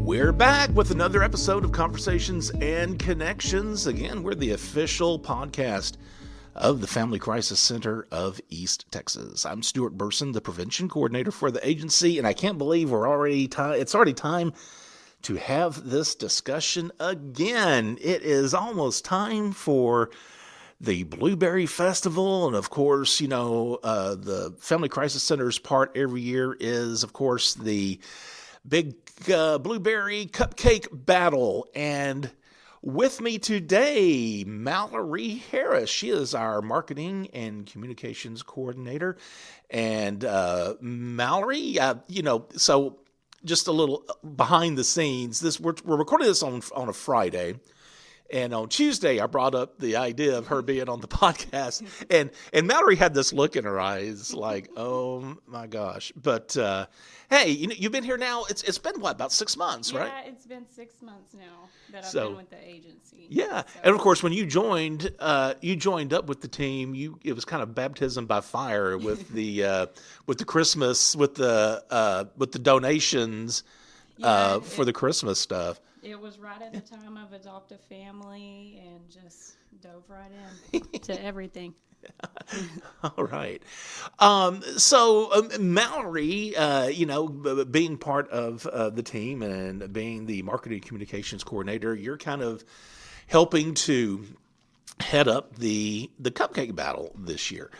We're back with another episode of Conversations and Connections. Again, we're the official podcast of the Family Crisis Center of East Texas. I'm Stuart Burson, the prevention coordinator for the agency, and I can't believe it's already time to have this discussion again. It is almost time for the Blueberry Festival, and of course, the Family Crisis Center's part every year is, of course, the big Blueberry Cupcake Battle. And with me today, Mallory Harris. She is our marketing and communications coordinator. And Mallory, so just a little behind the scenes. We're recording this on a Friday. And on Tuesday, I brought up the idea of her being on the podcast, and Mallory had this look in her eyes, like, "Oh my gosh!" But hey, you've been here now. It's been about 6 months, right? Yeah, it's been 6 months now that I've been with the agency. Yeah, and of course, when you joined up with the team. It was kind of baptism by fire with the Christmas, with the donations for the Christmas stuff. It was right at the time of Adopt a Family and just dove right in to everything. All right. So Mallory, being part of the team and being the marketing communications coordinator, you're kind of helping to head up the Cupcake Battle this year.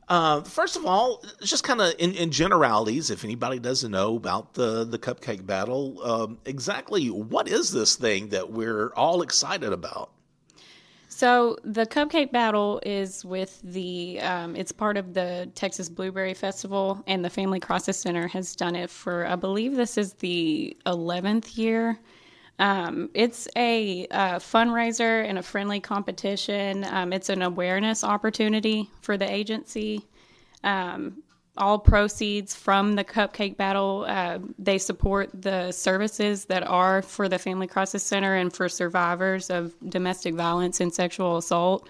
First of all, just kind of in generalities, if anybody doesn't know about the Cupcake Battle, exactly what is this thing that we're all excited about? So the Cupcake Battle is with it's part of the Texas Blueberry Festival, and the Family Crisis Center has done it for, I believe this is the 11th year. It's a fundraiser and a friendly competition. It's an awareness opportunity for the agency. All proceeds from the Cupcake Battle, they support the services that are for the Family Crisis Center and for survivors of domestic violence and sexual assault.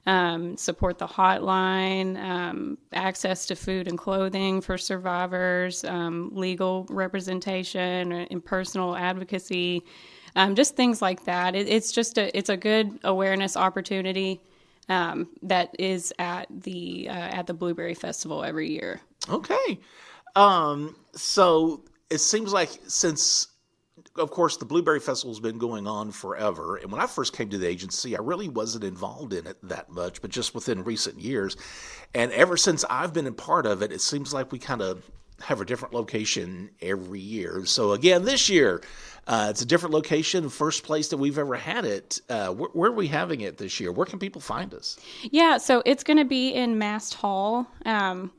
Support the hotline, access to food and clothing for survivors, legal representation and personal advocacy, just things like that. It's a good awareness opportunity that is at the Blueberry Festival every year. Okay, so it seems like since, of course, the Blueberry Festival has been going on forever. And when I first came to the agency, I really wasn't involved in it that much, but just within recent years. And ever since I've been a part of it, it seems like we kind of have a different location every year. So again, this year, it's a different location, first place that we've ever had it. Where are we having it this year? Where can people find us? Yeah, so it's going to be in Mast Hall,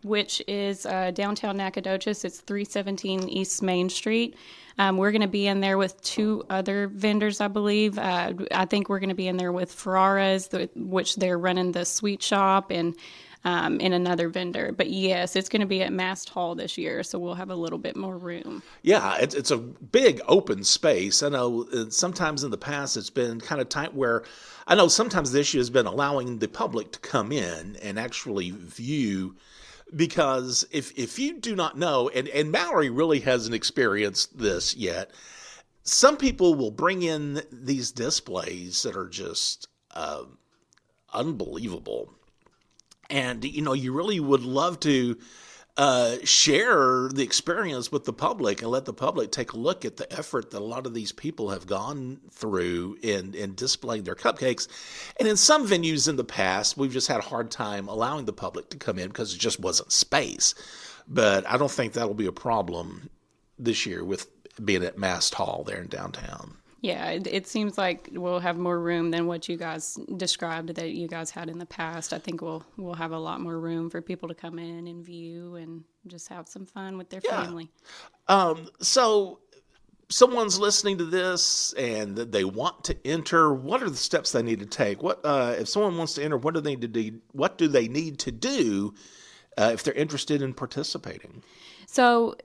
which is downtown Nacogdoches. It's 317 East Main Street. We're going to be in there with 2 other vendors, I believe. I think we're going to be in there with Ferraras, which they're running the sweet shop, and another vendor. But yes, it's going to be at Mast Hall this year, so we'll have a little bit more room. Yeah, it's a big open space. I know sometimes in the past it's been kind of tight, where I know sometimes the issue has been allowing the public to come in and actually view. Because if you do not know, and Mallory really hasn't experienced this yet, some people will bring in these displays that are just unbelievable. And, you really would love to share the experience with the public and let the public take a look at the effort that a lot of these people have gone through in displaying their cupcakes. And in some venues in the past, we've just had a hard time allowing the public to come in because it just wasn't space. But I don't think that'll be a problem this year with being at Mast Hall there in downtown. Yeah, it seems like we'll have more room than what you guys described that you guys had in the past. I think we'll have a lot more room for people to come in and view and just have some fun with their family. So someone's listening to this and they want to enter. What are the steps they need to take? What if someone wants to enter? What do they need to do if they're interested in participating? So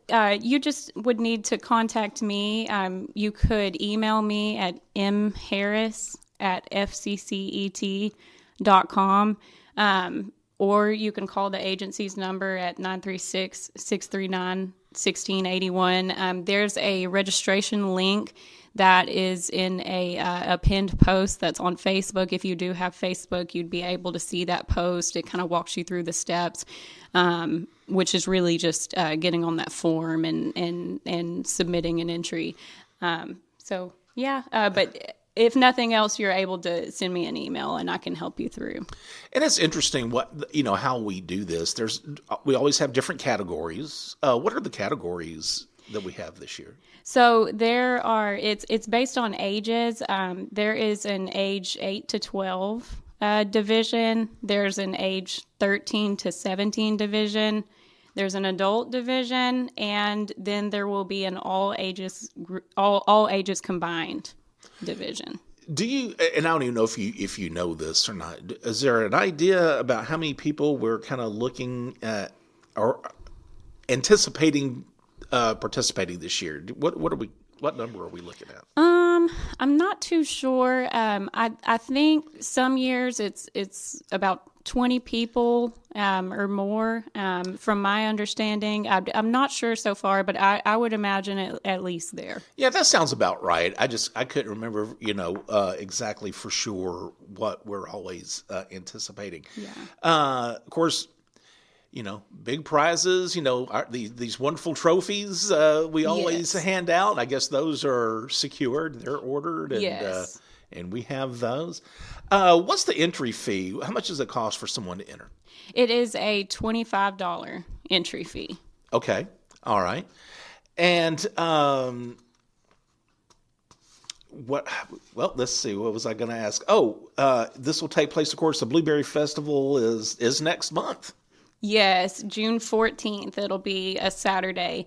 you just would need to contact me. You could email me at mharris@fccet.com, or you can call the agency's number at 936-639 1681. There's a registration link that is in a pinned post that's on Facebook. If you do have Facebook, you'd be able to see that post. It kind of walks you through the steps, which is really just getting on that form and submitting an entry. But if nothing else, you're able to send me an email and I can help you through. And it's interesting how we do this. We always have different categories. What are the categories that we have this year? So it's based on ages. There is an age 8 to 12 division. There's an age 13 to 17 division. There's an adult division, and then there will be an all ages combined division. Do you? And I don't even know if you know this or not. Is there an idea about how many people we're kind of looking at or anticipating participating this year? What number are we looking at? I'm not too sure. I think some years it's about 20 people or more. From my understanding, I'm not sure so far, but I would imagine it at least there. Yeah, that sounds about right. I couldn't remember, exactly for sure what we're always anticipating. Yeah. Of course, big prizes. These wonderful trophies we always hand out. I guess those are secured; they're ordered, and yes. And we have those. What's the entry fee? How much does it cost for someone to enter? It is a $25 entry fee. Okay. All right. And let's see. What was I going to ask? This will take place, of course, the Blueberry Festival is next month. Yes, June 14th. It'll be a Saturday.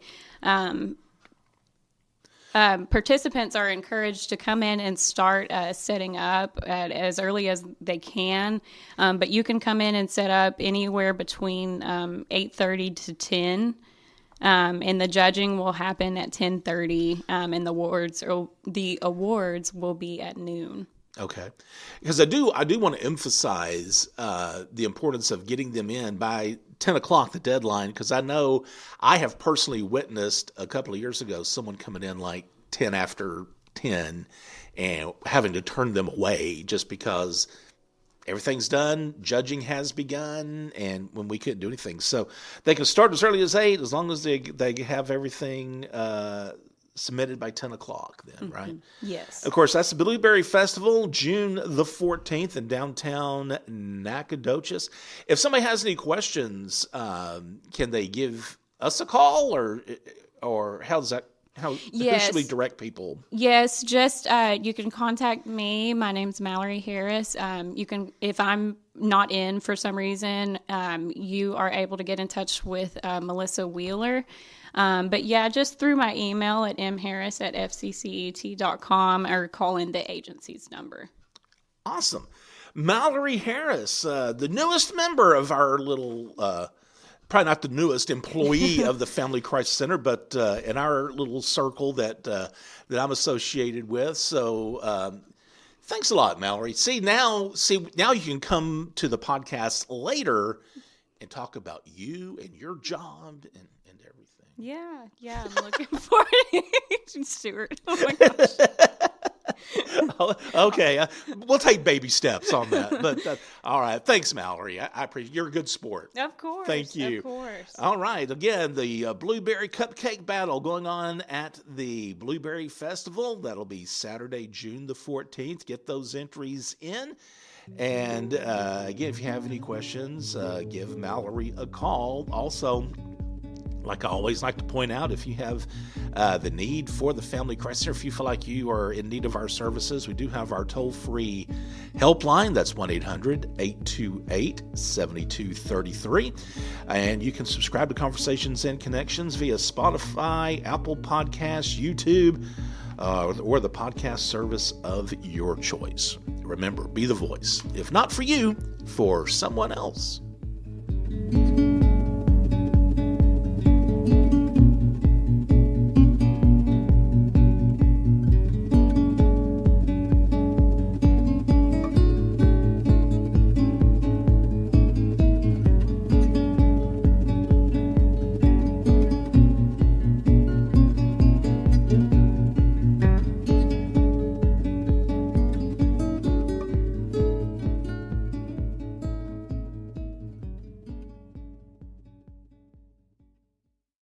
Participants are encouraged to come in and start setting up as early as they can, but you can come in and set up anywhere between 8:30 to 10, and the judging will happen at 10:30, and the awards will be at noon. Okay, because I do want to emphasize the importance of getting them in by 10 o'clock, the deadline, because I know I have personally witnessed a couple of years ago someone coming in like 10 after 10 and having to turn them away just because everything's done, judging has begun, and when we couldn't do anything. So they can start as early as 8 as long as they have everything submitted by 10 o'clock then, right? Yes. Of course, that's the Blueberry Festival, June the 14th in downtown Nacogdoches. If somebody has any questions, can they give us a call or how does that, who should we direct people? Yes, just you can contact me. My name's Mallory Harris. You can, if I'm not in for some reason, you are able to get in touch with Melissa Wheeler. But yeah, just through my email at mharris@fccet.com or call in the agency's number. Awesome. Mallory Harris, the newest member of our little, probably not the newest employee of the Family Crisis Center, but in our little circle that I'm associated with. So thanks a lot, Mallory. Now you can come to the podcast later and talk about you and your job and everything. Yeah, I'm looking forward to it, Stuart. Oh my gosh. Okay, we'll take baby steps on that. But all right, thanks, Mallory. I appreciate you're a good sport. Of course. Thank you. Of course. All right, again, the Blueberry Cupcake Battle going on at the Blueberry Festival. That'll be Saturday, June the 14th. Get those entries in. And again, if you have any questions, give Mallory a call. Also, like I always like to point out, if you have the need for the Family Crisis Center, if you feel like you are in need of our services, we do have our toll-free helpline. That's 1-800-828-7233. And you can subscribe to Conversations and Connections via Spotify, Apple Podcasts, YouTube, or the podcast service of your choice. Remember, be the voice, if not for you, for someone else.